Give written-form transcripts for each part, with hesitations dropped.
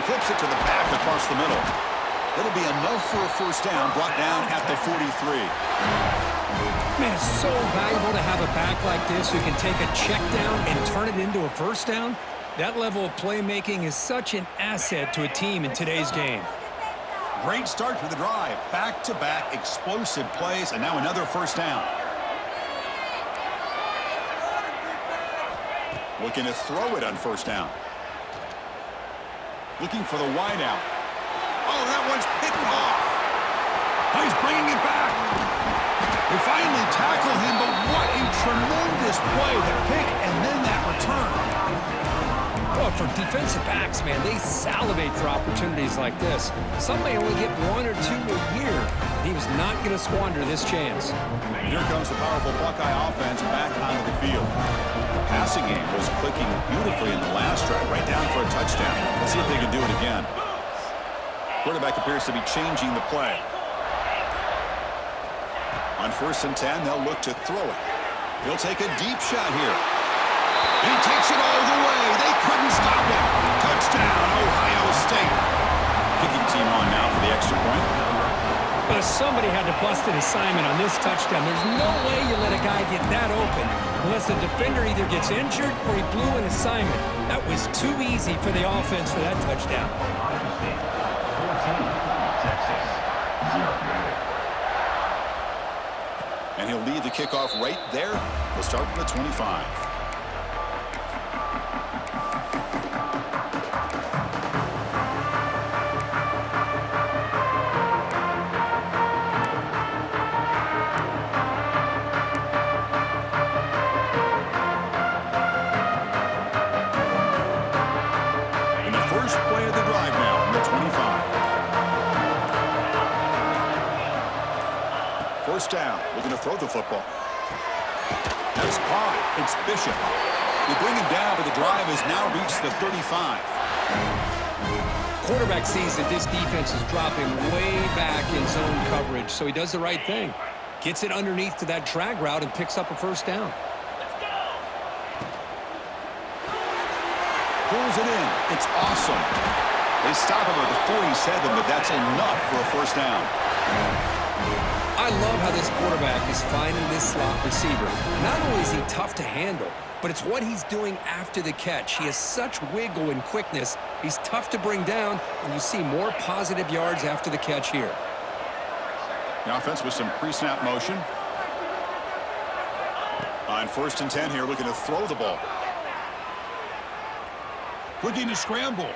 flips it to the back across the middle. It'll be enough for a first down, brought down at the 43. Man, it's so valuable to have a back like this who can take a check down and turn it into a first down. That level of playmaking is such an asset to a team in today's game. Great start to the drive. Back-to-back explosive plays, and now another first down. Looking to throw it on first down. Looking for the wideout. Oh, that one's picked off. Oh, he's bringing it back. They finally tackle him, but what a tremendous play. The pick and then that return. Well, for defensive backs, man, they salivate for opportunities like this. Some may only get 1 or 2 a year. He was not going to squander this chance. Here comes the powerful Buckeye offense back onto the field. The passing game was clicking beautifully in the last drive, right down for a touchdown. Let's see if they can do it again. Quarterback appears to be changing the play. On 1st and 10, they'll look to throw it. He'll take a deep shot here. And he takes it all the way. They couldn't stop him. Touchdown, Ohio State. Kicking team on now for the extra point. But somebody had to bust an assignment on this touchdown. There's no way you let a guy get that open unless the defender either gets injured or he blew an assignment. That was too easy for the offense for that touchdown. And he'll lead the kickoff right there. We'll start from the 25. And the first play of the drive now from the 25. First down, looking to throw the football. That's caught. It's Bishop. They bring him down, but the drive has now reached the 35. Quarterback sees that this defense is dropping way back in zone coverage, so he does the right thing. Gets it underneath to that drag route and picks up a first down. Pulls it in. It's awesome. They stop him at the 47, but that's enough for a first down. I love how this quarterback is finding this slot receiver. Not only is he tough to handle, but it's what he's doing after the catch. He has such wiggle and quickness. He's tough to bring down, and you see more positive yards after the catch here. The offense with some pre-snap motion. On 1st and 10 here, looking to throw the ball. Looking to scramble.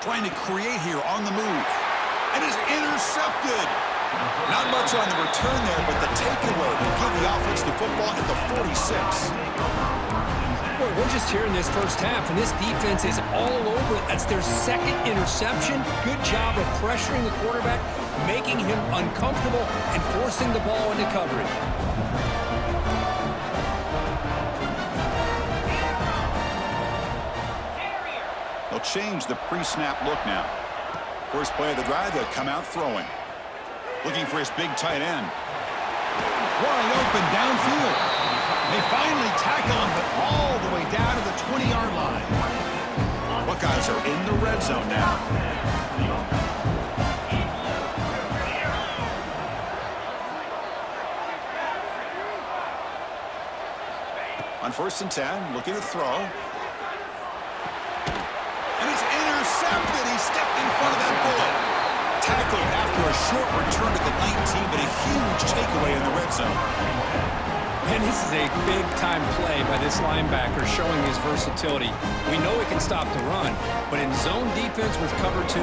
Trying to create here on the move. And is intercepted. Not much on the return there, but the takeaway will give the offense the football at the 46. Boy, we're just here in this first half, and this defense is all over it. That's their second interception. Good job of pressuring the quarterback, making him uncomfortable, and forcing the ball into coverage. They'll change the pre-snap look now. First play of the drive, they'll come out throwing. Looking for his big tight end. Wide open downfield. They finally tackle him, but all the way down to the 20-yard line. Buckeyes are in the red zone now. On 1st and 10, looking to throw. And it's intercepted. He stepped in front of that bullet. Tackled after a short return to the 19, but a huge takeaway in the red zone. And this is a big-time play by this linebacker showing his versatility. We know he can stop the run, but in zone defense with cover 2,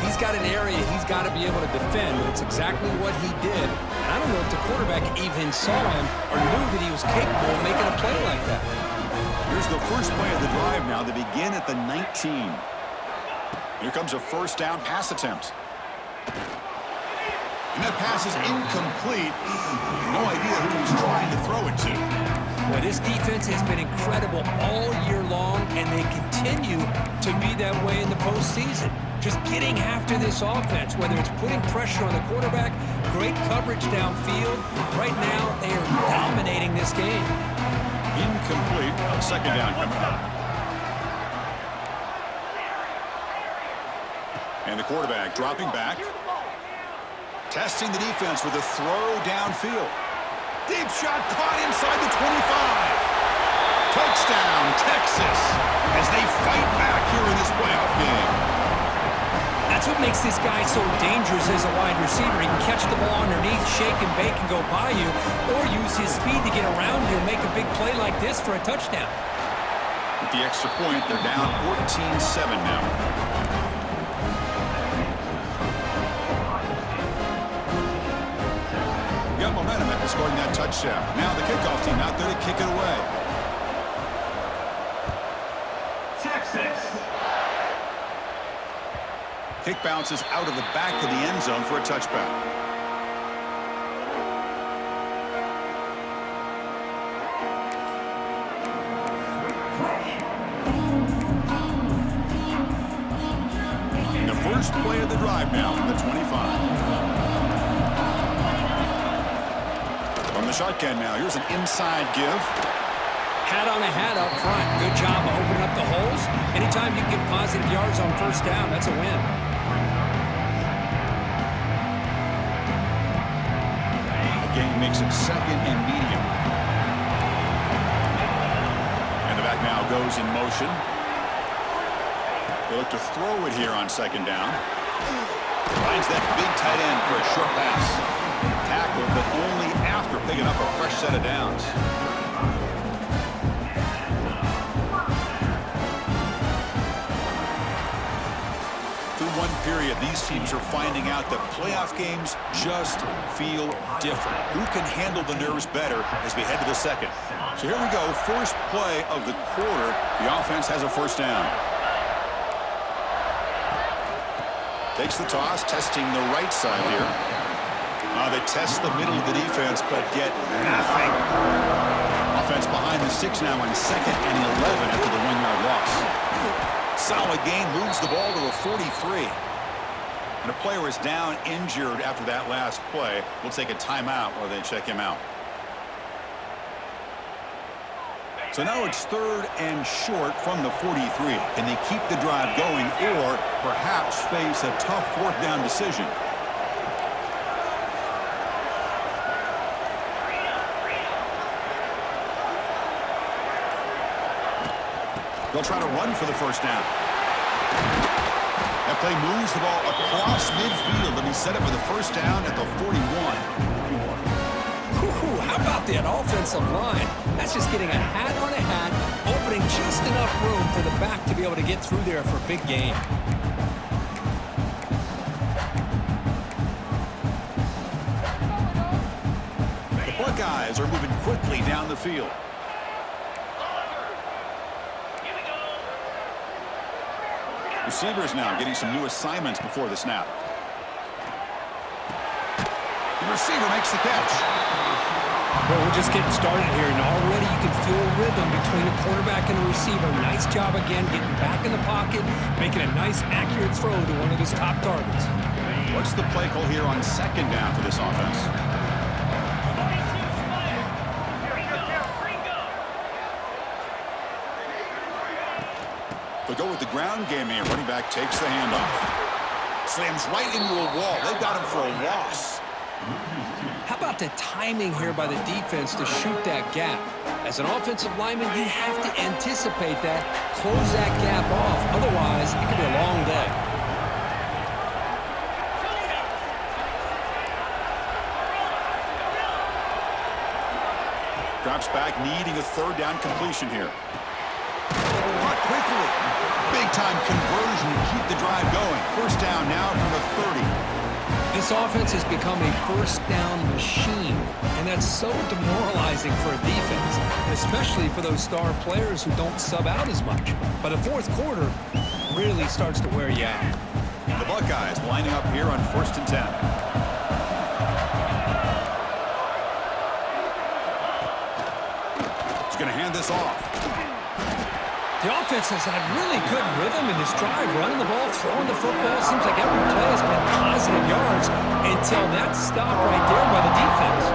he's got an area he's got to be able to defend. It's exactly what he did. And I don't know if the quarterback even saw him or knew that he was capable of making a play like that. Here's the first play of the drive now. They begin at the 19. Here comes a first down pass attempt. And that pass is incomplete. No idea who he's trying to throw it to. Well, this defense has been incredible all year long, and they continue to be that way in the postseason. Just getting after this offense, whether it's putting pressure on the quarterback, great coverage downfield. Right now, they are dominating this game. Incomplete. Second down coming up. And the quarterback dropping back. Testing the defense with a throw downfield. Deep shot caught inside the 25. Touchdown, Texas, as they fight back here in this playoff game. That's what makes this guy so dangerous as a wide receiver. He can catch the ball underneath, shake and bake and go by you, or use his speed to get around you and make a big play like this for a touchdown. With the extra point, they're down 14-7 now. Got momentum after scoring that touchdown. Now the kickoff team out there to kick it away. Kick bounces out of the back of the end zone for a touchback. The first play of the drive now from the 25. From the shotgun now, here's an inside give. Hat on a hat up front. Good job of opening up the holes. Anytime you get positive yards on first down, that's a win. Game makes it second and medium. And the back now goes in motion. They look to throw it here on second down. Finds that big tight end for a short pass. Tackled, but only after picking up a fresh set of downs. One period, these teams are finding out that playoff games just feel different. Who can handle the nerves better as we head to the second? So here we go, first play of the quarter. The offense has a first down. Takes the toss, testing the right side here. They test the middle of the defense, but get nothing. Offense behind the 6 now on second and 11 after the 1-yard loss. Solid gain, moves the ball to a 43. And a player is down injured after that last play. We'll take a timeout while they check him out. So now it's third and short from the 43. Can they keep the drive going or perhaps face a tough fourth down decision? They'll try to run for the first down. That play moves the ball across midfield, and he's set up with a first down at the 41. How about that offensive line? That's just getting a hat on a hat, opening just enough room for the back to be able to get through there for a big gain. The Buckeyes are moving quickly down the field. Receivers now getting some new assignments before the snap. The receiver makes the catch. Well, we're just getting started here, and already you can feel a rhythm between the quarterback and the receiver. Nice job again, getting back in the pocket, making a nice, accurate throw to one of his top targets. What's the play call here on second down for this offense? They'll go with the ground game here. Running back takes the handoff. Slams right into a wall. They got him for a loss. How about the timing here by the defense to shoot that gap? As an offensive lineman, you have to anticipate that, close that gap off. Otherwise, it could be a long day. Drops back, needing a third down completion here. Caught quickly. Big-time conversion to keep the drive going. First down now from the 30. This offense has become a first-down machine, and that's so demoralizing for a defense, especially for those star players who don't sub out as much. But the fourth quarter really starts to wear you out. The Buckeyes lining up here on 1st and 10. He's going to hand this off. The offense has had really good rhythm in this drive, running the ball, throwing the football. Seems like every play has been positive yards until that stop right there by the defense.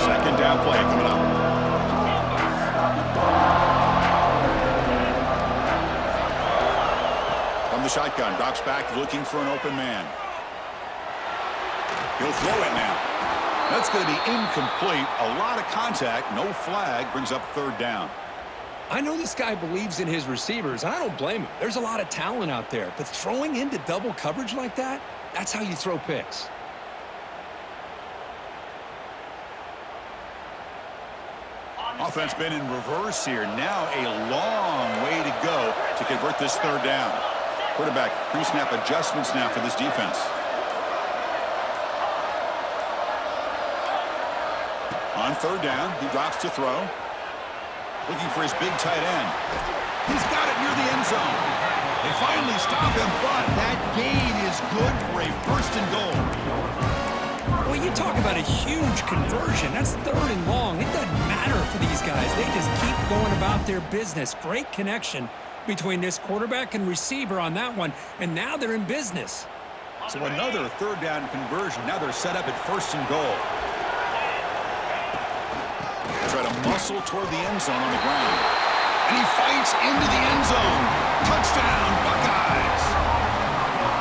Second down play coming up. shotgun, drops back looking for an open man. He'll throw it now. That's going to be incomplete. A lot of contact, no flag, brings up third down. I know this guy believes in his receivers, and I don't blame him. There's a lot of talent out there, but throwing into double coverage like that, that's how you throw picks. Offense been in reverse here. Now a long way to go to convert this third down. Quarterback pre-snap adjustments now for this defense. On third down, he drops to throw. Looking for his big tight end. He's got it near the end zone. They finally stop him, but that gain is good for a first and goal. Well, you talk about a huge conversion. That's third and long. It doesn't matter for these guys. They just keep going about their business. Great connection between this quarterback and receiver on that one, and now they're in business. So another third down conversion. Now they're set up at first and goal. Try to muscle toward the end zone on the ground. And he fights into the end zone. Touchdown, Buckeyes!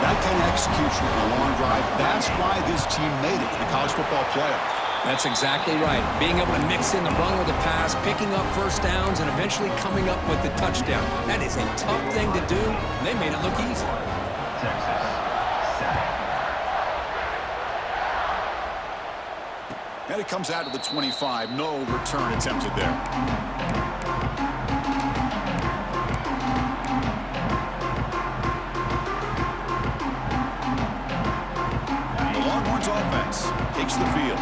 That kind of execution on a long drive, that's why this team made it to the college football playoff. That's exactly right. Being able to mix in the run with the pass, picking up first downs, and eventually coming up with the touchdown. That is a tough thing to do, and they made it look easy. And it comes out to the 25. No return attempted there. The Longhorns offense takes the field.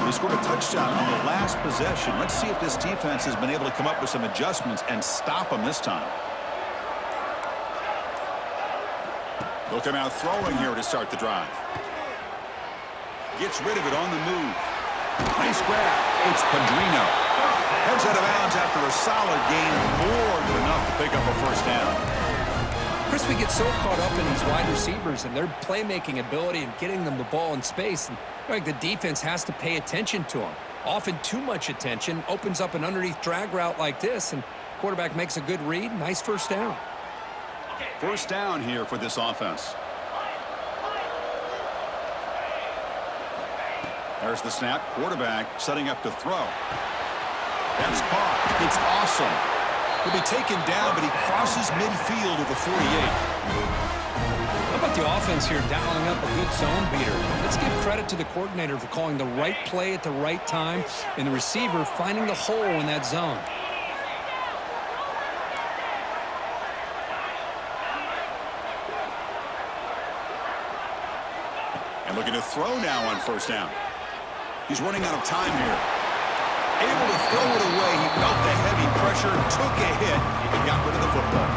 They scored a touchdown on the last possession. Let's see if this defense has been able to come up with some adjustments and stop them this time. They'll come out throwing here to start the drive. Gets rid of it on the move. Nice grab. It's Padrino. Heads out of bounds after a solid gain, more than enough to pick up a first down. Chris, we get so caught up in these wide receivers and their playmaking ability and getting them the ball in space. And like the defense has to pay attention to them. Often too much attention opens up an underneath drag route like this, and quarterback makes a good read. Nice first down. First down here for this offense. There's the snap. Quarterback setting up to throw. That's caught. It's awesome. He'll be taken down, but he crosses midfield at the 48. How about the offense here dialing up a good zone beater? Let's give credit to the coordinator for calling the right play at the right time and the receiver finding the hole in that zone. And looking to throw now on first down. He's running out of time here. Able to throw it away. He felt the heavy pressure, took a hit, and got rid of the football.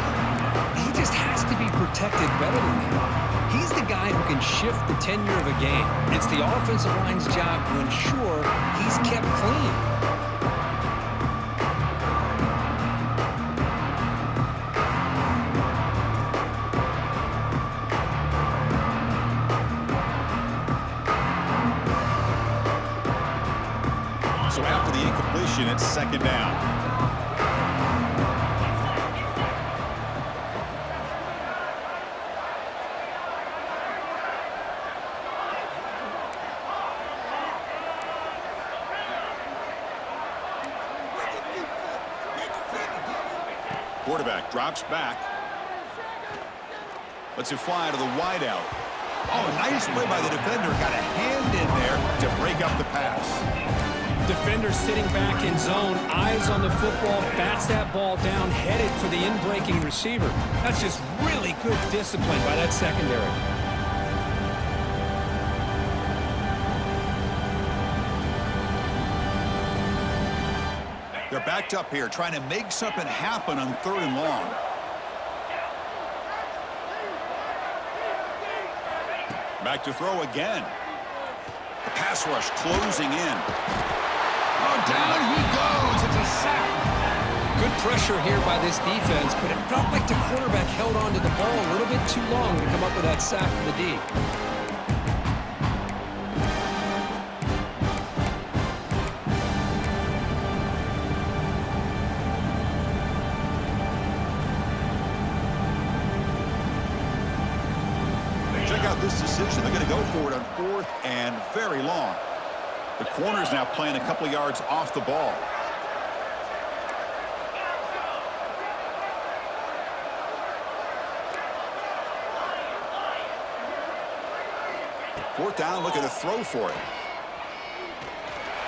He just has to be protected better than that. He's the guy who can shift the tenure of a game. It's the offensive line's job to ensure he's kept clean. So after the incompletion, it's second down. Quarterback drops back. Lets it fly to the wideout. Oh, nice play by the defender. Got a hand in there to break up the pass. Defender sitting back in zone, eyes on the football, bats that ball down, headed for the in-breaking receiver. That's just really good discipline by that secondary. They're backed up here, trying to make something happen on third and long. Back to throw again. The pass rush closing in. Oh, down he goes. It's a sack. Good pressure here by this defense, but it felt like the quarterback held on to the ball a little bit too long to come up with that sack for the D. go for it on 4th and very long. The corner's now playing a couple of yards off the ball. Fourth down, looking to throw for it.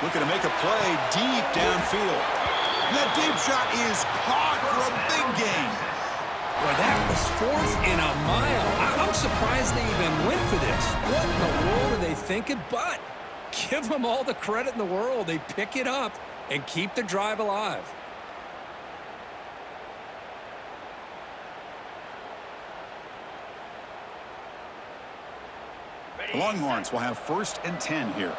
Looking to make a play deep downfield. And that deep shot is caught for a big gain. Boy, that was 4th and a mile. I'm surprised they even went for this. What in the world are they thinking? But give them all the credit in the world. They pick it up and keep the drive alive. The Longhorns will have 1st and 10 here.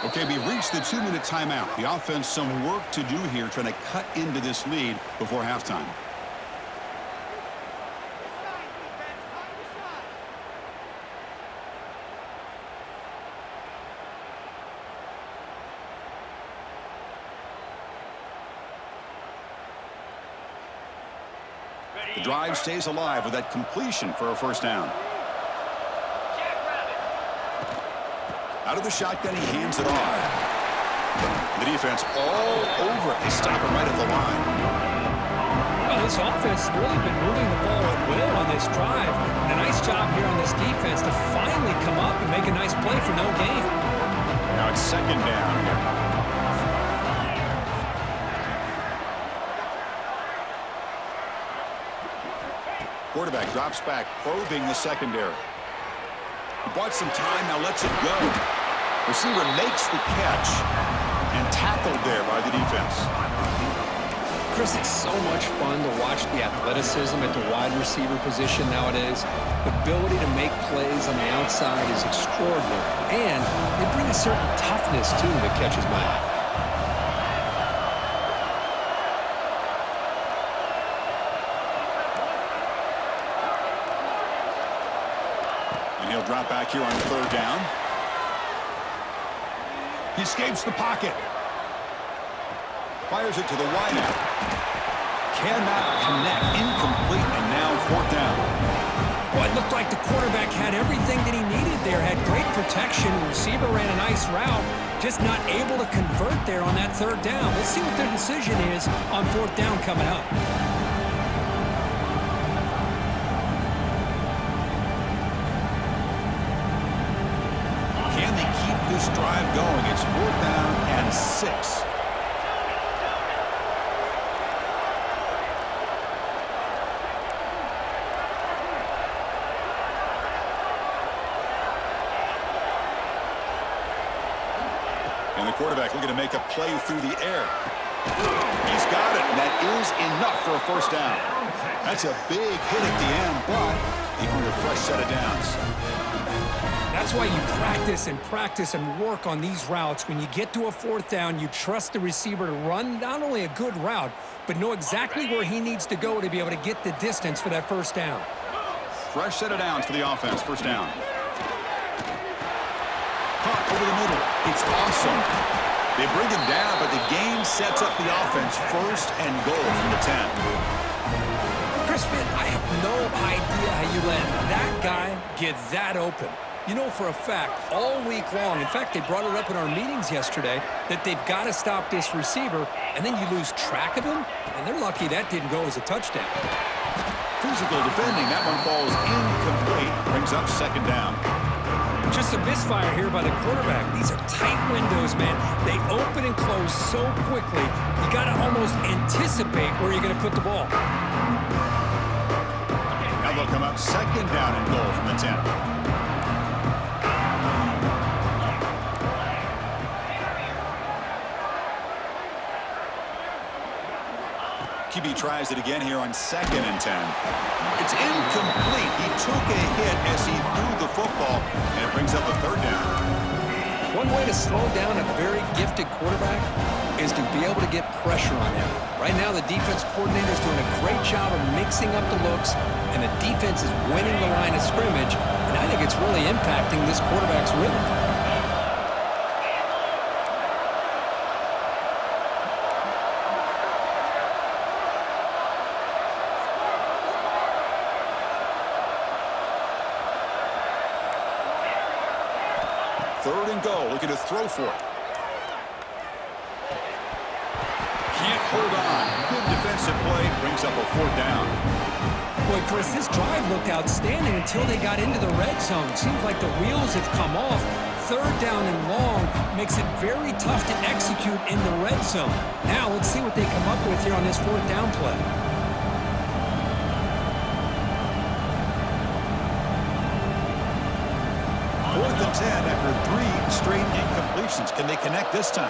Okay, we reached the 2-minute timeout. The offense some work to do here trying to cut into this lead before halftime. The drive stays alive with that completion for a 1st down. Out of the shotgun, he hands it off. The defense all over it. They stop him right at the line. Well, this offense has really been moving the ball at will on this drive. And a nice job here on this defense to finally come up and make a nice play for no gain. Now it's 2nd down here. Quarterback drops back, probing the secondary. He bought some time, now lets it go. Receiver makes the catch and tackled there by the defense. Chris, it's so much fun to watch the athleticism at the wide receiver position nowadays. The ability to make plays on the outside is extraordinary. And they bring a certain toughness, too, that catches my eye. He'll drop back here on 3rd down. He escapes the pocket. Fires it to the wideout. Cannot connect. Incomplete, and now 4th down. Well, it looked like the quarterback had everything that he needed there. Had great protection. The receiver ran a nice route. Just not able to convert there on that 3rd down. Let's see what their decision is on 4th down coming up. Can they keep this drive going? It's 4th down and 6. And the quarterback looking to make a play through the air. He's got it, and that is enough for a 1st down. That's a big hit at the end, but he earned a fresh set of downs. That's why you practice and work on these routes. When you get to a 4th down, you trust the receiver to run not only a good route, but know exactly where he needs to go to be able to get the distance for that 1st down. Fresh set of downs for the offense. 1st down. Caught over the middle. It's awesome. They bring him down, but the game sets up the offense. 1st and goal from the 10. Chris, man, I have no idea how you let that guy get that open. You know for a fact, all week long, in fact, they brought it up in our meetings yesterday, that they've got to stop this receiver, and then you lose track of him, and they're lucky that didn't go as a touchdown. Physical defending. That one falls incomplete. Brings up 2nd down. Just a misfire here by the quarterback. These are tight windows, man. They open and close so quickly, you got to almost anticipate where you're going to put the ball. Now they'll come up 2nd down and goal from the 10. QB tries it again here on 2nd and 10. It's incomplete. He took a hit as he threw the football, and it brings up a 3rd down. One way to slow down a very gifted quarterback is to be able to get pressure on him. Right now, the defense coordinator is doing a great job of mixing up the looks, and the defense is winning the line of scrimmage, and I think it's really impacting this quarterback's rhythm. 3rd and goal, looking to throw for it. Can't hold on. Good defensive play, brings up a 4th down. Boy, Chris, this drive looked outstanding until they got into the red zone. Seems like the wheels have come off. 3rd down and long makes it very tough to execute in the red zone. Now let's see what they come up with here on this 4th down play. 4th and 10 after 3 straight incompletions. Can they connect this time?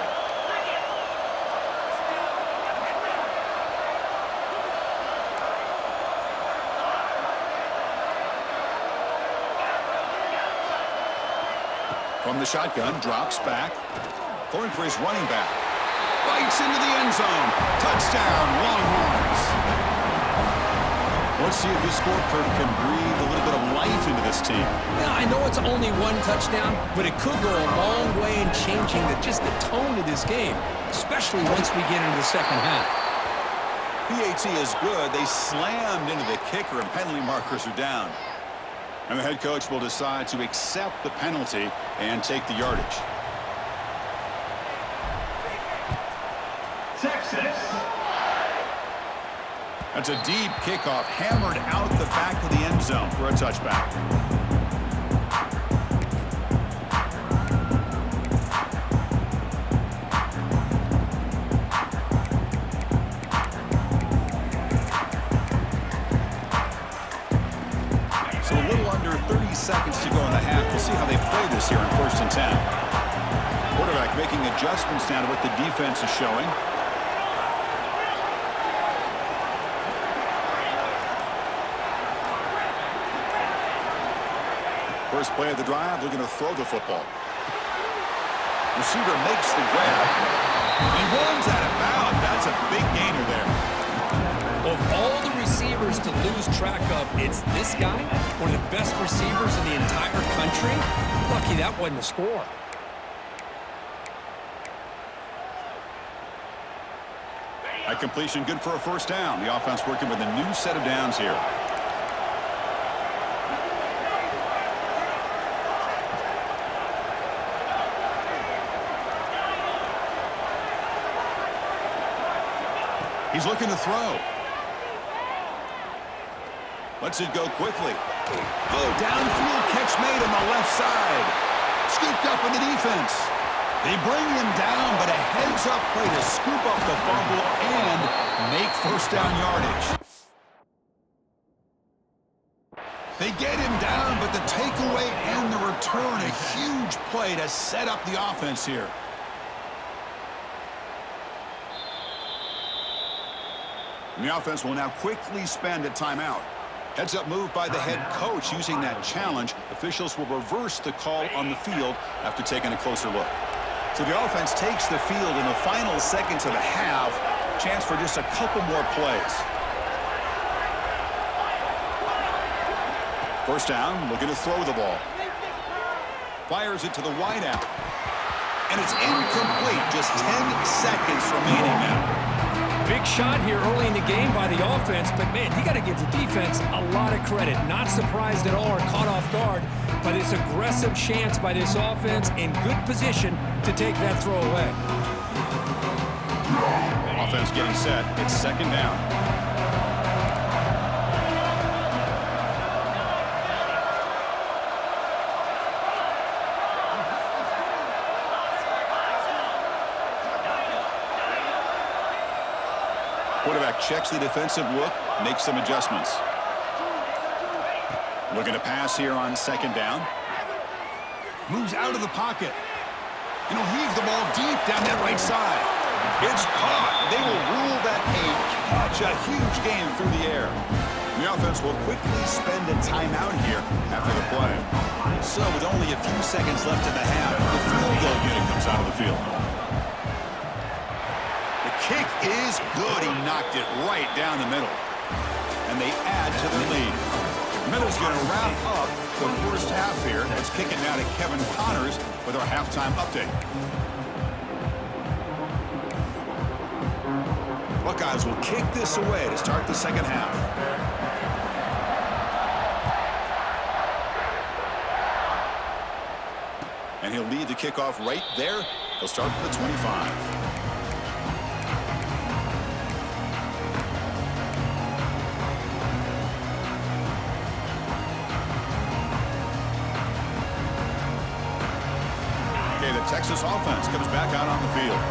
From the shotgun, drops back. Throwing for his running back. Bites into the end zone. Touchdown, Longhorns. Let's see if this scorecard can breathe a little bit of life into this team. Yeah, I know it's only 1 touchdown, but it could go a long way in changing just the tone of this game, especially once we get into the second half. PAT is good. They slammed into the kicker, and penalty markers are down. And the head coach will decide to accept the penalty and take the yardage. Texas. That's a deep kickoff, hammered out the back of the end zone for a touchback. So a little under 30 seconds to go in the half. We'll see how they play this here in 1st and 10. Quarterback making adjustments now to what the defense is showing. First play of the drive, looking to throw the football. Receiver makes the grab. He runs out of bounds. That's a big gainer there. Of all the receivers to lose track of, it's this guy, one of the best receivers in the entire country. Lucky that wasn't a score. That completion good for a 1st down. The offense working with a new set of downs here. He's looking to throw. Lets it go quickly. Oh, downfield catch made on the left side. Scooped up in the defense. They bring him down, but a heads-up play to scoop up the fumble and make 1st down yardage. They get him down, but the takeaway and the return, a huge play to set up the offense here. And the offense will now quickly spend a timeout. Heads-up move by the head coach using that challenge. Officials will reverse the call on the field after taking a closer look. So the offense takes the field in the final seconds of the half. Chance for just a couple more plays. 1st down, looking to throw the ball. Fires it to the wideout. And it's incomplete. Just 10 seconds remaining now. Big shot here early in the game by the offense, but man, you got to give the defense a lot of credit. Not surprised at all or caught off guard by this aggressive chance by this offense in good position to take that throw away. Offense getting set. It's 2nd down. Quarterback checks the defensive look, makes some adjustments. Looking to pass here on 2nd down. Moves out of the pocket. And he'll heave the ball deep down that right side. It's caught. They will rule that a catch, a huge gain through the air. The offense will quickly spend a timeout here after the play. So with only a few seconds left in the half, the field goal unit comes out of the field. Kick is good. He knocked it right down the middle. And they add to their lead. Miller's going to wrap up the 1st half here. Let's kick it now to Kevin Connors with our halftime update. Buckeyes will kick this away to start the 2nd half. And he'll lead the kickoff right there. He'll start from the 25. Okay, the Texas offense comes back out on the field.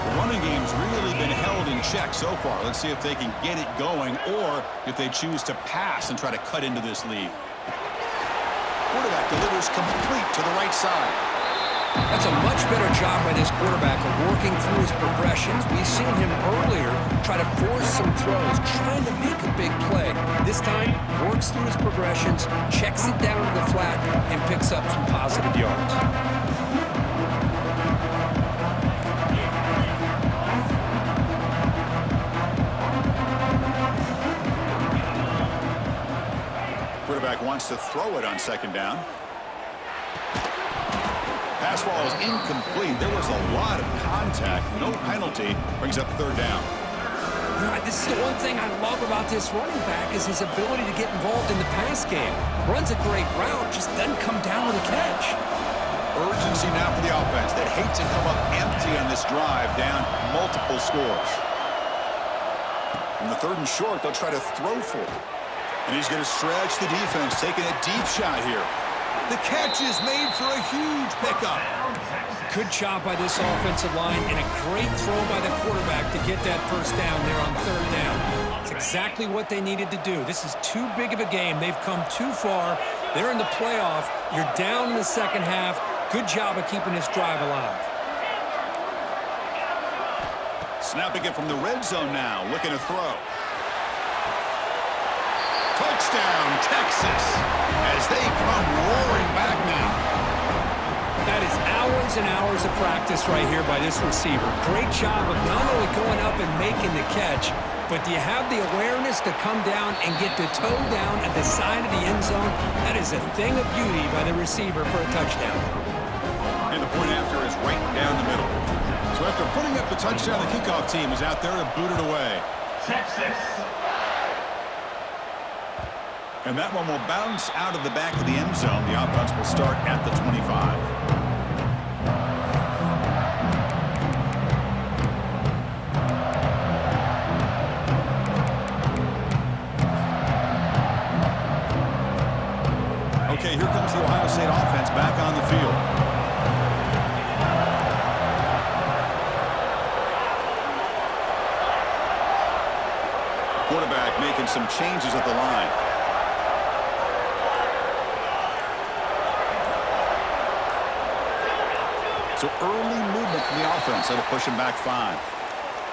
The running game's really been held in check so far. Let's see if they can get it going or if they choose to pass and try to cut into this lead. Quarterback delivers complete to the right side. That's a much better job by this quarterback of working through his progressions. We've seen him earlier try to force some throws, trying to make a big play. This time, works through his progressions, checks it down to the flat, and picks up some positive yards. Quarterback wants to throw it on second down. Pass ball is incomplete. There was a lot of contact. No penalty. Brings up third down. This is the one thing I love about this running back is his ability to get involved in the pass game. Runs a great route, just doesn't come down with a catch. Urgency now for the offense that hate to come up empty on this drive, down multiple scores. On the third and short, they'll try to throw for it. And he's going to stretch the defense, taking a deep shot here. The catch is made for a huge pickup. Good job by this offensive line and a great throw by the quarterback to get that first down there on third down. It's exactly what they needed to do. This is too big of a game. They've come too far. They're in the playoff. You're down in the second half. Good job of keeping this drive alive. Snapping it from the red zone now, looking to throw. Touchdown, Texas, as they come roaring back now. That is hours and hours of practice right here by this receiver. Great job of not only going up and making the catch, but do you have the awareness to come down and get the toe down at the side of the end zone? That is a thing of beauty by the receiver for a touchdown. And the point after is right down the middle. So after putting up the touchdown, the kickoff team is out there to boot it away. Texas. And that one will bounce out of the back of the end zone. The offense will start at the 25. Okay, here comes the Ohio State offense back on the field. Quarterback making some changes at the line. So early movement from the offense. That'll push him back 5.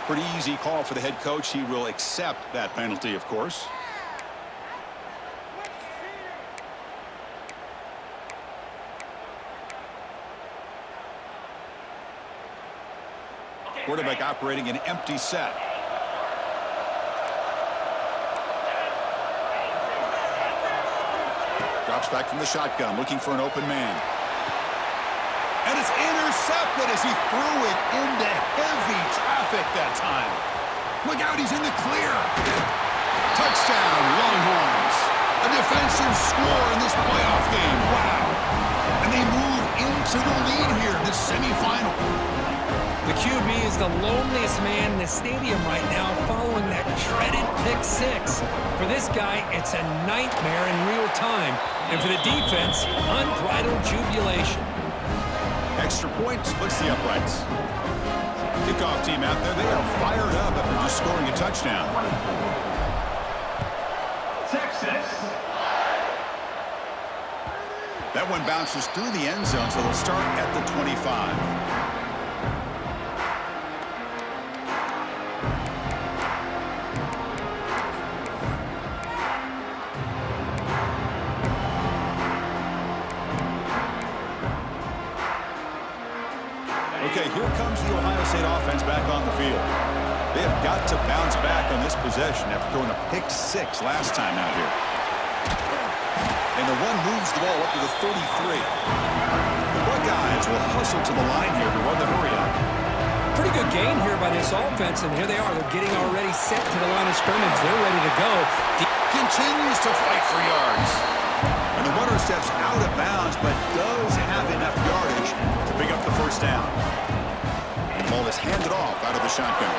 Pretty easy call for the head coach. He will accept that penalty, of course. Quarterback operating an empty set. Drops back from the shotgun, looking for an open man. And it's intercepted as he threw it into heavy traffic that time. Look out, he's in the clear. Touchdown, Longhorns. A defensive score in this playoff game. Wow. And they move into the lead here in this semifinal. The QB is the loneliest man in the stadium right now following that dreaded pick 6. For this guy, it's a nightmare in real time. And for the defense, unbridled jubilation. Extra point splits the uprights. Kickoff team out there, they are fired up after just scoring a touchdown. Texas. That one bounces through the end zone, so they'll start at the 25. Okay, here comes the Ohio State offense back on the field. They have got to bounce back on this possession after throwing a pick 6 last time out here. And the one moves the ball up to the 33. The Buckeyes will hustle to the line here to run the hurry up. Pretty good gain here by this offense, and here they are. They're getting already set to the line of scrimmage. They're ready to go. Continues to fight for yards. And the runner steps out of bounds, but does have enough yardage first down. The ball is handed off out of the shotgun.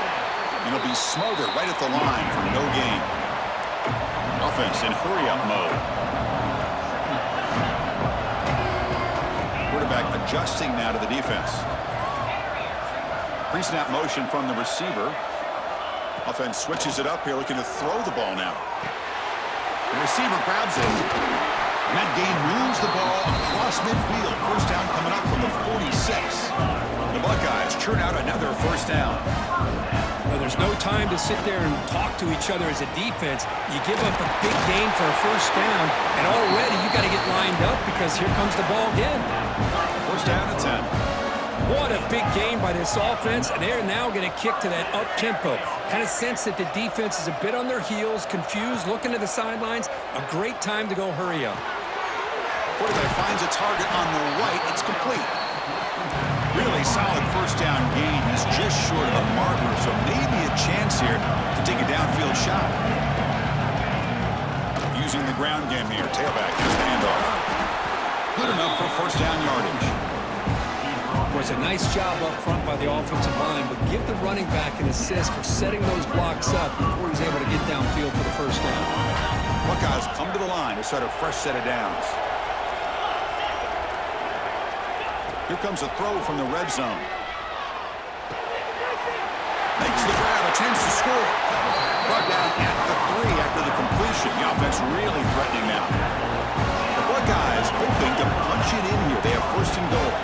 And it'll be smothered right at the line for no gain. Offense in hurry-up mode. Quarterback adjusting now to the defense. Pre-snap motion from the receiver. Offense switches it up here, looking to throw the ball now. The receiver grabs it. And that gain moves the ball across midfield. First down coming up from the 46. The Buckeyes churn out another first down. Well, there's no time to sit there and talk to each other as a defense. You give up a big gain for a first down, and already you got to get lined up because here comes the ball again. First down at 10. What a big gain by this offense, and they're now going to kick to that up-tempo. Kind of sense that the defense is a bit on their heels, confused, looking to the sidelines. A great time to go hurry up. Quarterback finds a target on the right. It's complete. Really solid first down gain. He's just short of a marker, so maybe a chance here to take a downfield shot. Using the ground game here. Tailback has the handoff. Good enough for first down yardage. Was a nice job up front by the offensive line, but give the running back an assist for setting those blocks up before he's able to get downfield for the first down. Buckeyes come to the line to start a fresh set of downs. Here comes a throw from the red zone. Makes the grab, a chance to score. Brought down at the 3 after the completion. The offense really threatening now. The Buckeyes hoping to punch it in here. They have first and goal.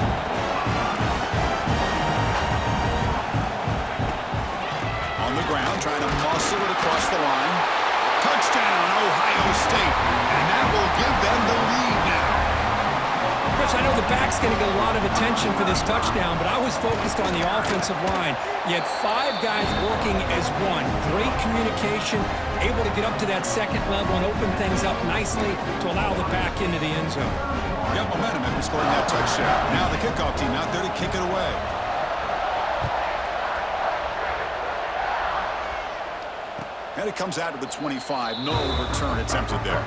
On the ground, trying to muscle it across the line. Touchdown, Ohio State. And that will give them the lead now. Chris, I know the back's going to get a lot of attention for this touchdown, but I was focused on the offensive line. You had 5 guys working as one. Great communication, able to get up to that second level and open things up nicely to allow the back into the end zone. Got momentum after scoring that touchdown. Now the kickoff team out there to kick it away. And it comes out to the 25. No return attempted there.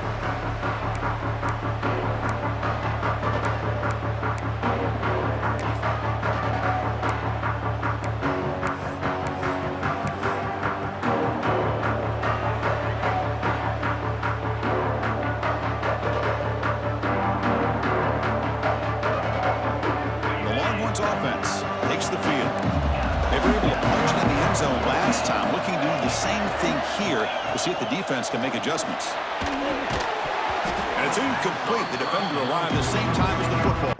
Offense takes the field. They were able to punch it in the end zone last time, looking to do the same thing here to see if the defense can make adjustments. And it's incomplete. The defender arrived at the same time as the football.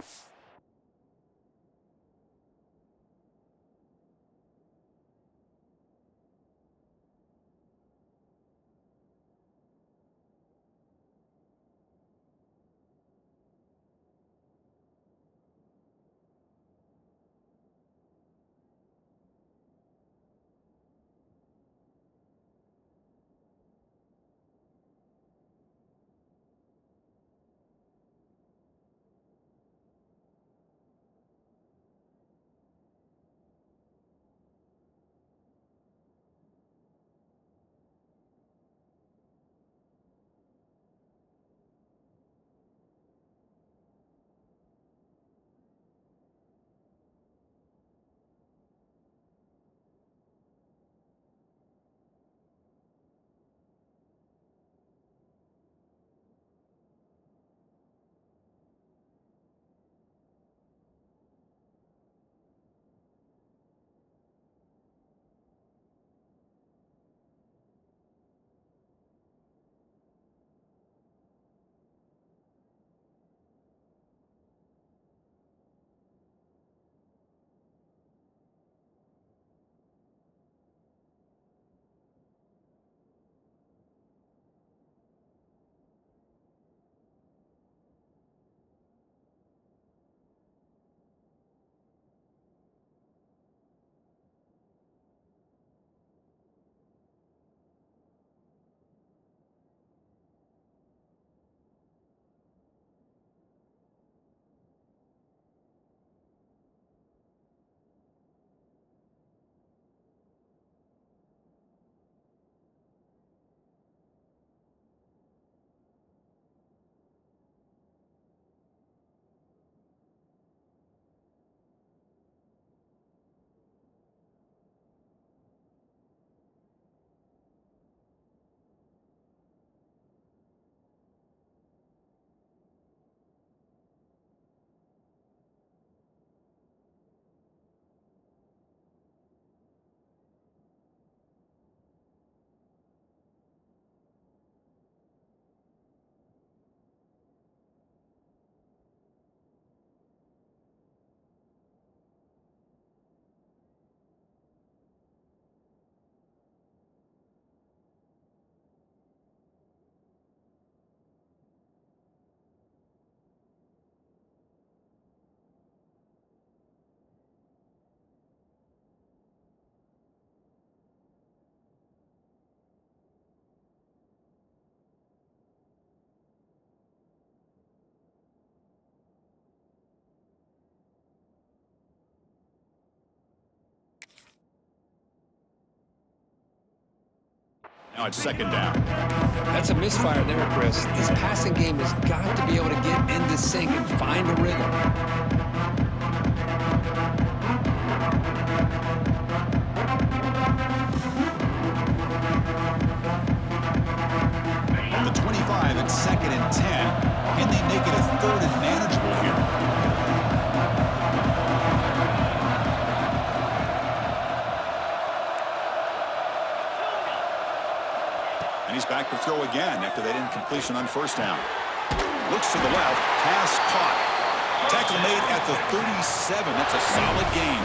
Now it's second down. That's a misfire there, Chris. This passing game has got to be able to get into sync and find a rhythm. On the 25, it's second and 10. Can they make it a third and manageable here? And he's back to throw again after that incompletion on first down. Looks to the left. Pass caught. Tackle made at the 37. That's a solid gain.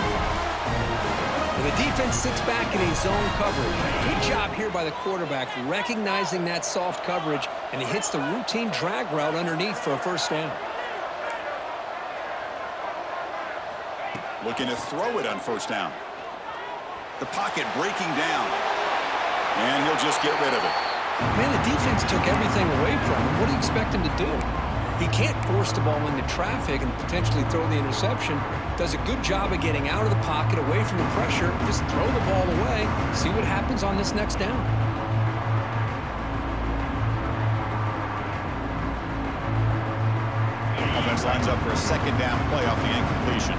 And the defense sits back in a zone coverage. Good job here by the quarterback recognizing that soft coverage, and he hits the routine drag route underneath for a first down. Looking to throw it on first down. The pocket breaking down. And he'll just get rid of it. Man, the defense took everything away from him. What do you expect him to do? He can't force the ball into traffic and potentially throw the interception. Does a good job of getting out of the pocket, away from the pressure. Just throw the ball away. See what happens on this next down. Offense lines up for a second down play off the incompletion.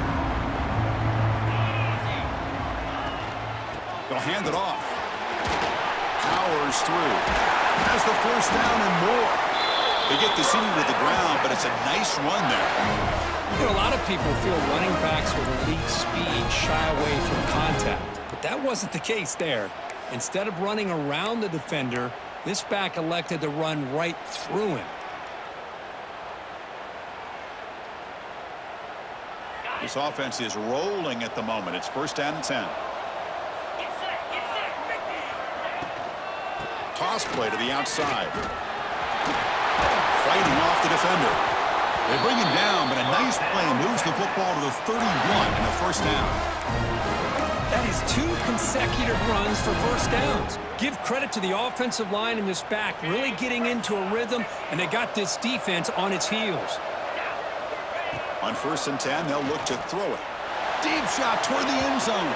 They'll hand it off. Powers through. Has the first down and more. They get the city with the ground, but it's a nice run there. You know, a lot of people feel running backs with elite speed shy away from contact, but that wasn't the case there. Instead of running around the defender, this back elected to run right through him. This offense is rolling at the moment. It's first down and 10. Toss play to the outside. Fighting off the defender. They bring him down, but a nice play moves the football to the 31 and a first down. That is 2 consecutive runs for first downs. Give credit to the offensive line and this back really getting into a rhythm, and they got this defense on its heels. On first and 10, they'll look to throw it. Deep shot toward the end zone.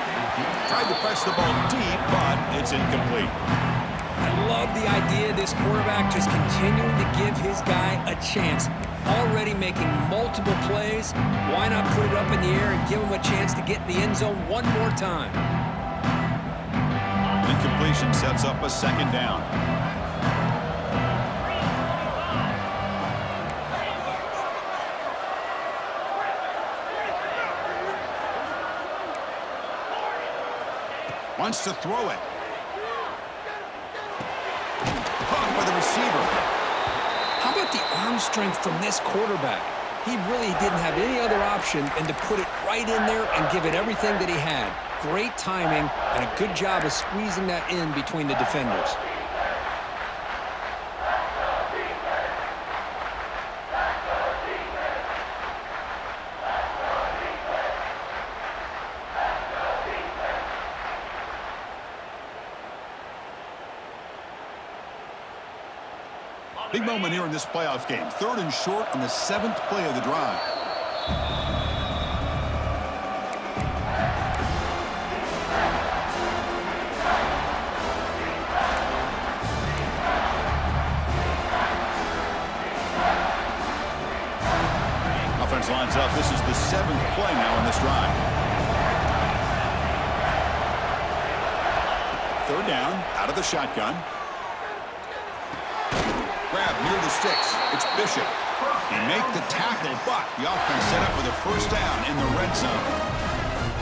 Tried to press the ball deep, but it's incomplete. I love the idea of this quarterback just continuing to give his guy a chance. Already making multiple plays. Why not put it up in the air and give him a chance to get in the end zone one more time? Incompletion sets up a second down. Wants to throw it. Caught by the receiver. How about the arm strength from this quarterback? He really didn't have any other option than to put it right in there and give it everything that he had. Great timing and a good job of squeezing that in between the defenders. Big moment here in this playoff game. Third and short on the 7th play of the drive. Offense lines up. This is the 7th play now on this drive. Third down, out of the shotgun. Grab near the sticks. It's Bishop. He make the tackle, but the offense set up with a first down in the red zone.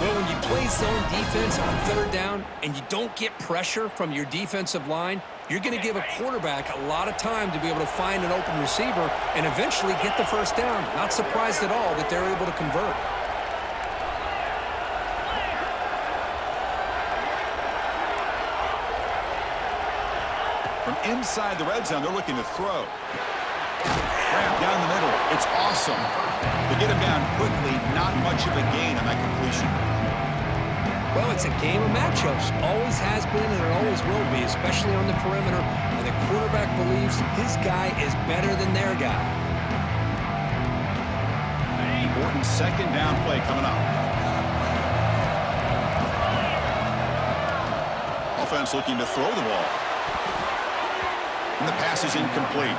Well, when you play zone defense on third down and you don't get pressure from your defensive line, you're going to give a quarterback a lot of time to be able to find an open receiver and eventually get the first down. Not surprised at all that they're able to convert. From inside the red zone, they're looking to throw. Grab down the middle. It's awesome. To get him down quickly, not much of a gain on that completion. Well, it's a game of matchups. Always has been and it always will be, especially on the perimeter. And the quarterback believes his guy is better than their guy. Important second down play coming up. Offense looking to throw the ball. And the pass is incomplete.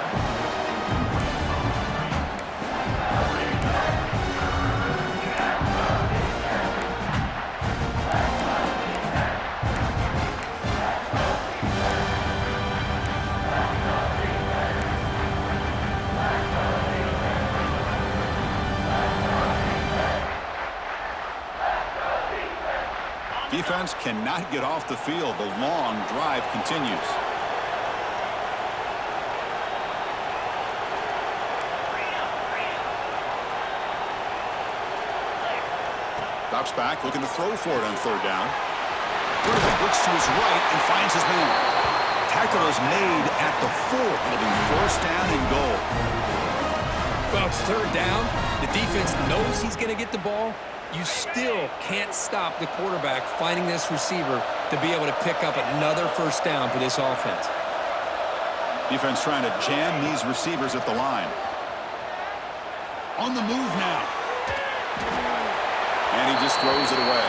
Defense cannot get off the field. The long drive continues. Drops back, looking to throw for it on third down. Quarterback looks to his right and finds his man. Tackle is made at the 4. It'll be first down and goal. Well, it's third down. The defense knows he's going to get the ball. You still can't stop the quarterback finding this receiver to be able to pick up another first down for this offense. Defense trying to jam these receivers at the line. On the move now. And he just throws it away.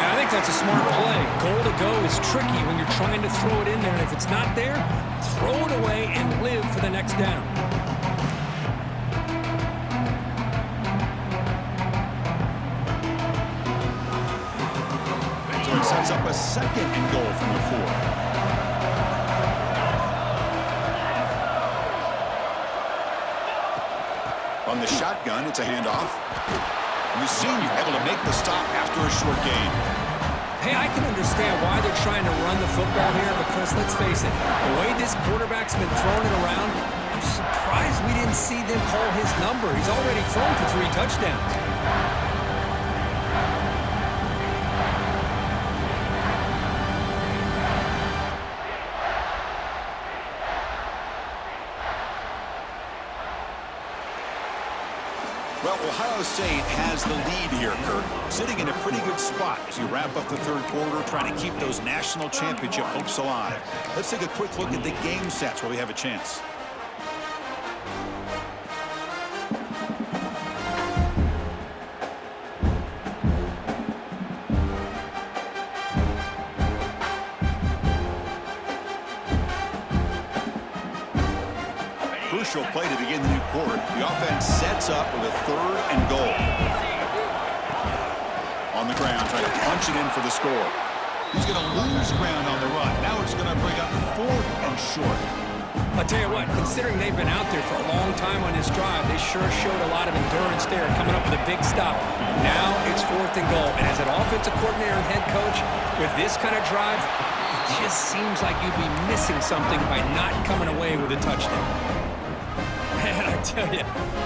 And I think that's a smart play. Goal to go is tricky when you're trying to throw it in there. And if it's not there, throw it away and live for the next down. So it sets up a second and goal from the 4. On the shotgun, it's a handoff. And the senior able to make the stop after a short gain. Hey, I can understand why they're trying to run the football here because, let's face it, the way this quarterback's been throwing it around, I'm surprised we didn't see them call his number. He's already thrown for 3 touchdowns. Well, Ohio State has the lead here, Kirk. Sitting in a pretty good spot as you wrap up the third quarter, trying to keep those national championship hopes alive. Let's take a quick look at the game stats where we have a chance. Crucial play to begin the new quarter. The offense sets up with a third and goal. On the ground, trying to punch it in for the score. He's going to lose ground on the run. Now it's going to bring up 4th and short. I'll tell you what, considering they've been out there for a long time on this drive, they sure showed a lot of endurance there, coming up with a big stop. Now it's 4th and goal. And as an offensive coordinator and head coach, with this kind of drive, it just seems like you'd be missing something by not coming away with a touchdown. Man, I tell you,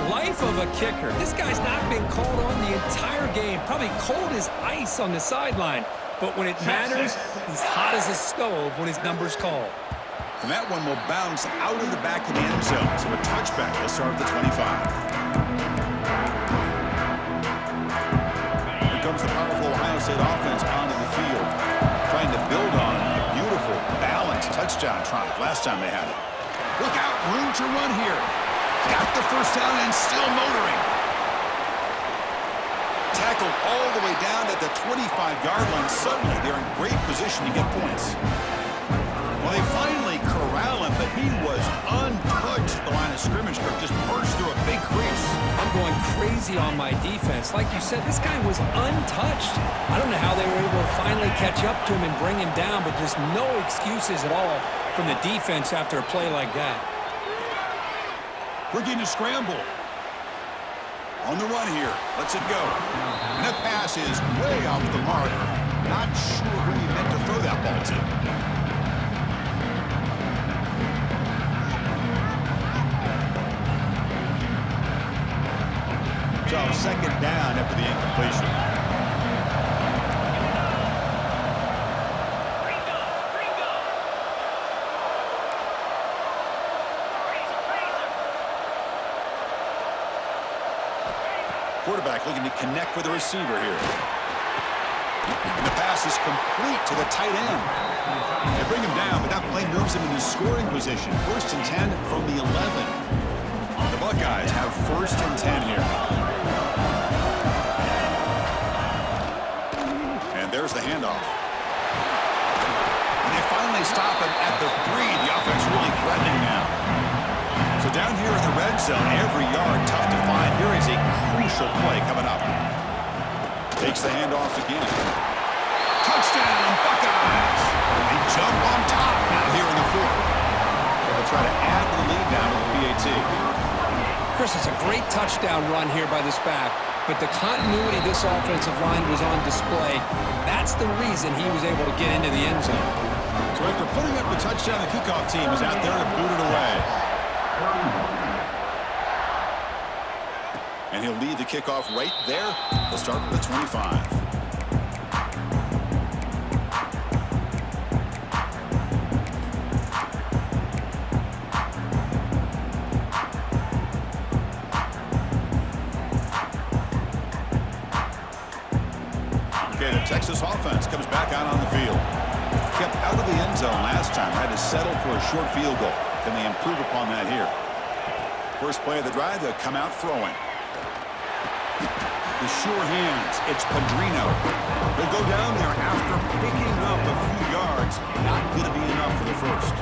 life of a kicker. This guy's not been called on the entire game. Probably cold as ice on the sideline. But when it matters, he's hot as a stove when his number's called. And that one will bounce out of the back of the end zone. So a touchback will start at the 25. Here comes the powerful Ohio State offense onto the field. Trying to build on a beautiful, balanced touchdown drive last time they had it. Look out, room to run here. Got the first down and still motoring. Tackled all the way down at the 25-yard line. Suddenly, they're in great position to get points. Well, they finally corral him, but he was untouched at the line of scrimmage. Kirk just burst through a big crease. I'm going crazy on my defense. Like you said, this guy was untouched. I don't know how they were able to finally catch up to him and bring him down, but there's no excuses at all from the defense after a play like that. Looking to scramble. On the run here. Lets it go. And that pass is way off the mark. Not sure who he meant to throw that ball to. So second down after the incompletion. Quarterback looking to connect with the receiver here. And the pass is complete to the tight end. They bring him down, but that play moves him into scoring position. 1st and 10 from the 11. The Buckeyes have 1st and 10 here. And there's the handoff. And they finally they stop him at the 3. The offense really threatening now. So down here in the red zone, every yard tough to find. Here is a crucial play coming up. Takes the handoff again. Touchdown, Buckeyes! They jump on top now here in the 4th. So they'll try to add the lead down to the PAT. Chris, it's a great touchdown run here by this back, but the continuity of this offensive line was on display. That's the reason he was able to get into the end zone. So after putting up the touchdown, the kickoff team is out there to boot it away. And he'll lead the kickoff right there. They'll start from the 25. Okay, the Texas offense comes back out on the field. Kept out of the end zone last time. Had to settle for a short field goal. Can they improve upon that here? First play of the drive, they'll come out throwing. The sure hands, it's Padrino. They'll go down there after picking up a few yards. Not going to be enough for the first.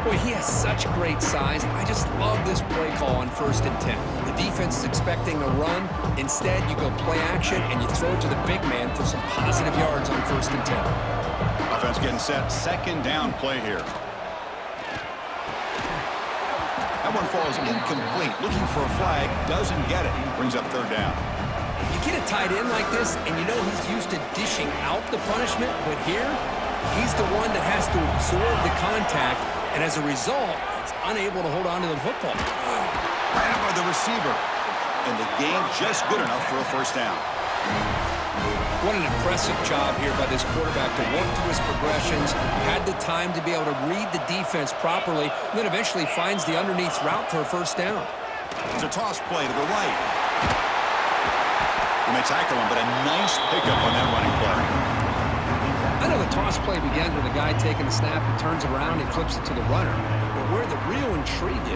Boy, he has such great size. I just love this play call on 1st and 10. The defense is expecting a run. Instead, you go play action and you throw it to the big man for some positive yards on 1st and 10. Offense getting set. 2nd down play here. That one falls incomplete. Looking for a flag. Doesn't get it. Brings up 3rd down. You get a tight end like this, and you know he's used to dishing out the punishment, but here, he's the one that has to absorb the contact, and as a result, he's unable to hold on to the football. Grabbed by the receiver. And the game just good enough for a 1st down. What an impressive job here by this quarterback to work through his progressions, had the time to be able to read the defense properly, and then eventually finds the underneath route for a 1st down. It's a toss play to the right. And they tackle him, but a nice pickup on that running play. I know the toss play begins with a guy taking the snap, he turns around, he flips it to the runner. But where the real intrigue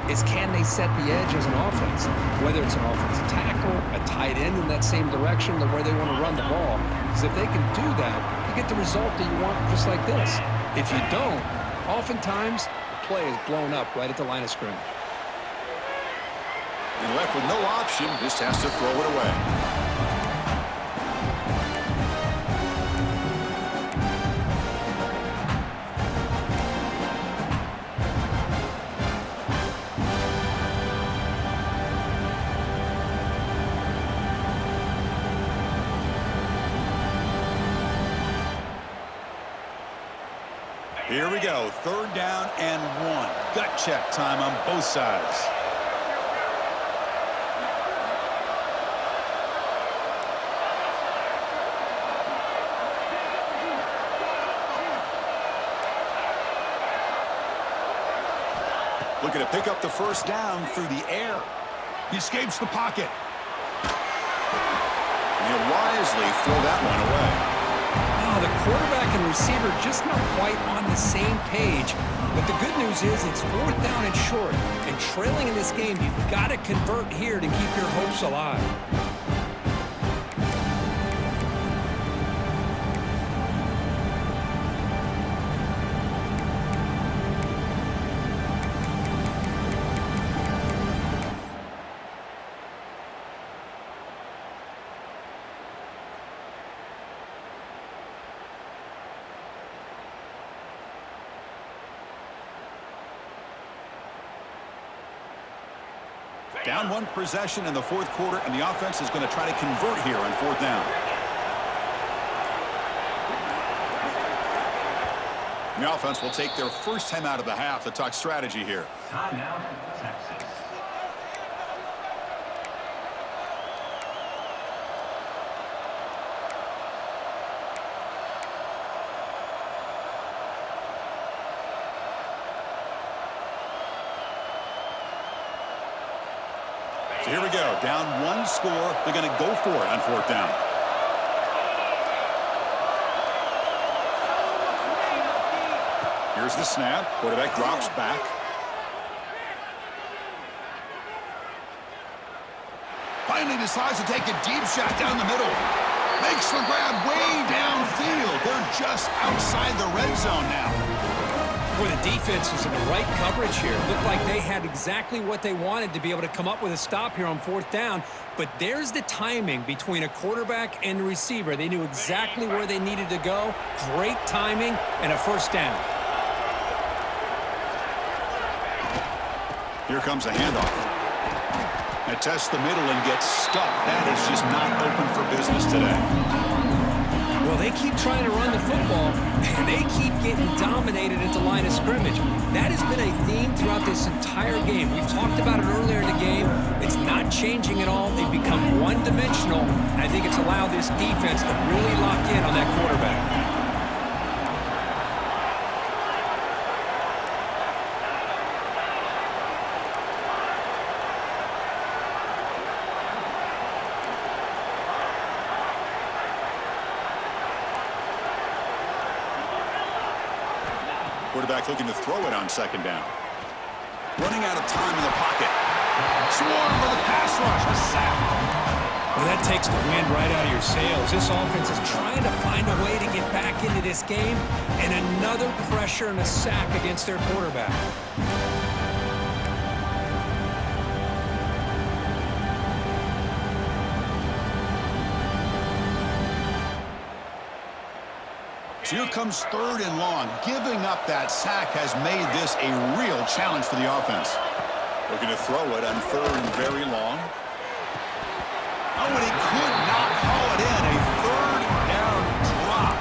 is can they set the edge as an offense? Whether it's an offensive tackle, a tight end in that same direction, or where they want to run the ball. Because if they can do that, you get the result that you want just like this. If you don't, oftentimes the play is blown up right at the line of scrimmage. And left with no option, just has to throw it away. Here we go, 3rd down and 1. Gut check time on both sides. Looking to pick up the 1st down through the air. He escapes the pocket. And he'll wisely throw that one away. Oh, the quarterback and receiver just not quite on the same page. But the good news is it's 4th down and short. And trailing in this game, you've got to convert here to keep your hopes alive. Down 1 possession in the 4th quarter, and the offense is going to try to convert here on 4th down. The offense will take their first time out of the half to talk strategy here. Timeout, Texas. So here we go. Down 1 score. They're going to go for it on 4th down. Here's the snap. Quarterback drops back. Finally decides to take a deep shot down the middle. Makes the grab way downfield. They're just outside the red zone now. Boy, the defense was in the right coverage here. Looked like they had exactly what they wanted to be able to come up with a stop here on 4th down. But there's the timing between a quarterback and the receiver. They knew exactly where they needed to go. Great timing and a 1st down. Here comes a handoff. It tests the middle and gets stuck. That is just not open for business today. Well, they keep trying to run the football, and they keep getting dominated at the line of scrimmage. That has been a theme throughout this entire game. We've talked about it earlier in the game. It's not changing at all. They've become one-dimensional, and I think it's allowed this defense to really lock in on that quarterback. Quarterback looking to throw it on 2nd down. Running out of time in the pocket. Swarm for the pass rush. A sack. Well, that takes the wind right out of your sails. This offense is trying to find a way to get back into this game, and another pressure and a sack against their quarterback. So here comes 3rd and long. Giving up that sack has made this a real challenge for the offense. Looking to throw it on 3rd and very long. Oh, and he could not haul it in. A 3rd down drop.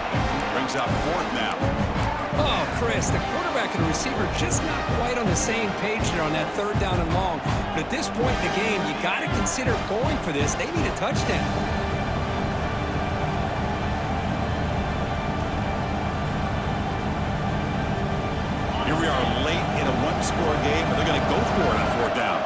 Brings up 4th now. Oh, Chris, the quarterback and the receiver just not quite on the same page there on that 3rd down and long. But at this point in the game, you got to consider going for this. They need a touchdown. Here we are late in a 1-score game, but they're going to go for it on 4th down.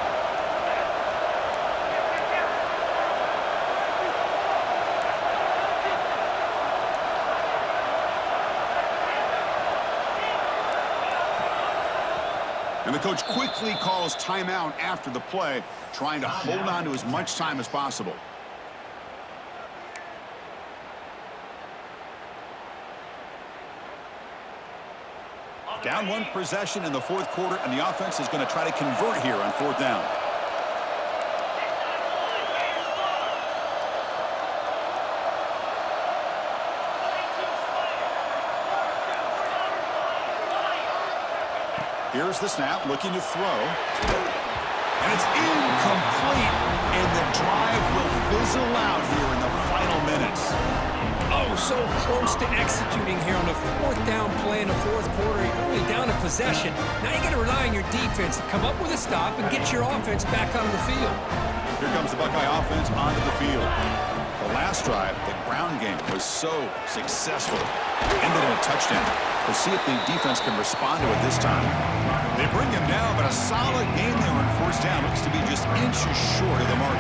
And the coach quickly calls timeout after the play, trying to hold on to as much time as possible. Down 1 possession in the 4th quarter, and the offense is going to try to convert here on 4th down. Here's the snap, looking to throw. And it's incomplete, and the drive will fizzle out here in the final minutes. Oh, so close to executing here on the 4th down play in the 4th quarter. You're only down a possession. Now you got to rely on your defense to come up with a stop and get your offense back on the field. Here comes the Buckeye offense onto the field. The last drive, the ground game, was so successful. Ended in a touchdown. We'll see if the defense can respond to it this time. They bring him down, but a solid game there on 1st down. Looks to be just inches short of the mark.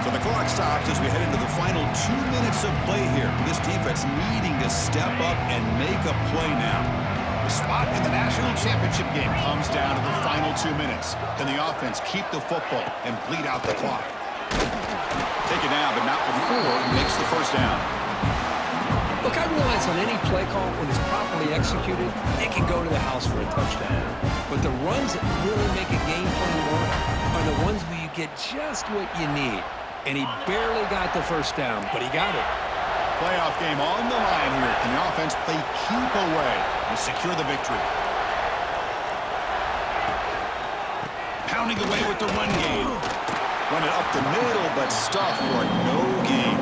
So the clock stops as we head into the final 2 minutes of play here. This defense needing to step up and make a play now. The spot in the national championship game comes down to the final 2 minutes. Can the offense keep the football and bleed out the clock? Take it now, but not before it makes the 1st down. Look, I realize on any play call, when it's properly executed, it can go to the house for a touchdown. But the runs that really make a game plan work are the ones where you get just what you need. And he barely got the 1st down, but he got it. Playoff game on the line here. Can the offense play keep away and secure the victory? Pounding away with the run game. Run it up the middle, but stuff for no gain.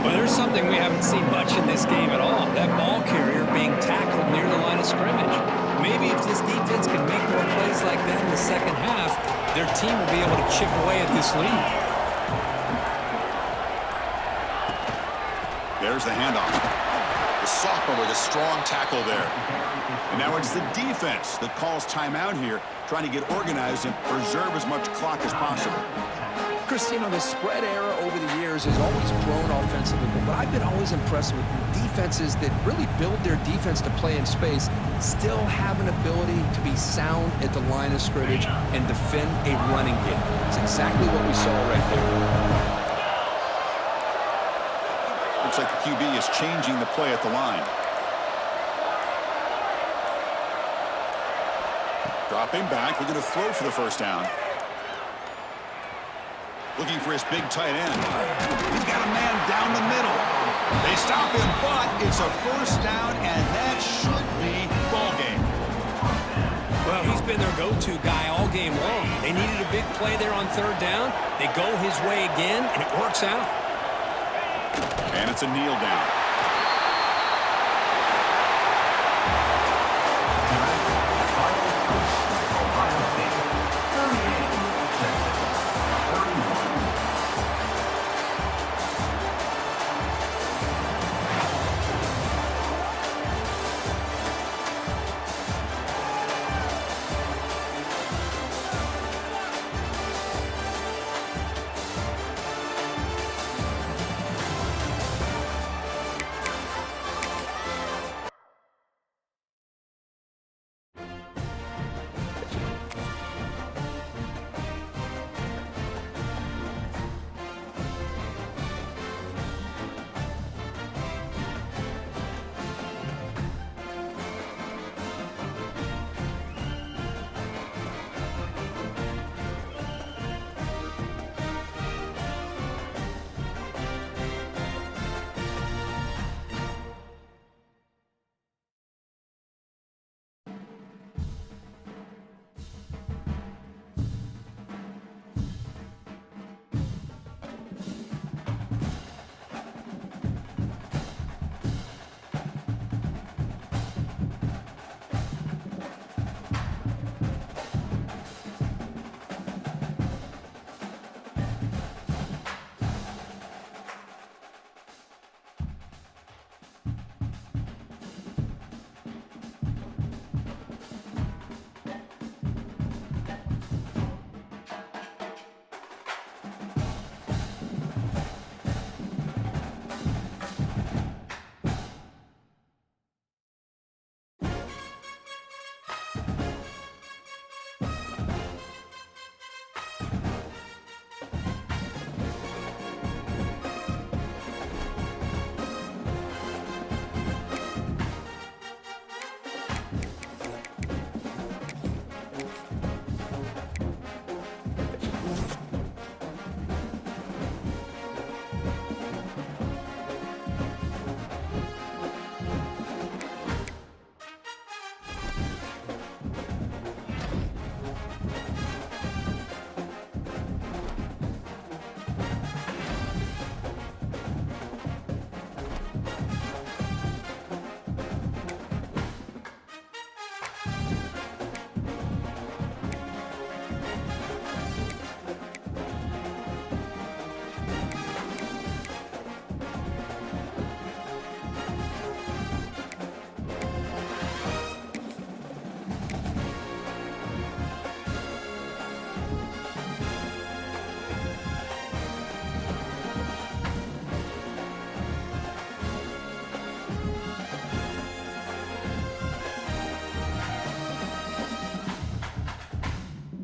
Well, there's something we haven't seen much in this game at all. That ball carrier being tackled near the line of scrimmage. Maybe if this defense can make more plays like that in the 2nd half, their team will be able to chip away at this lead. There's the handoff. The sophomore with a strong tackle there. And now it's the defense that calls timeout here, trying to get organized and preserve as much clock as possible. Chris, you know, the spread era over the years has always grown offensively, but I've been always impressed with defenses that really build their defense to play in space, still have an ability to be sound at the line of scrimmage and defend a running game. It's exactly what we saw right there. Looks like the QB is changing the play at the line. Dropping back, looking to throw for the first down. Looking for his big tight end. He's got a man down the middle. They stop him, but it's a first down, and that should be ball game. Well, he's been their go-to guy all game long. They needed a big play there on third down. They go his way again, and it works out. And it's a kneel down.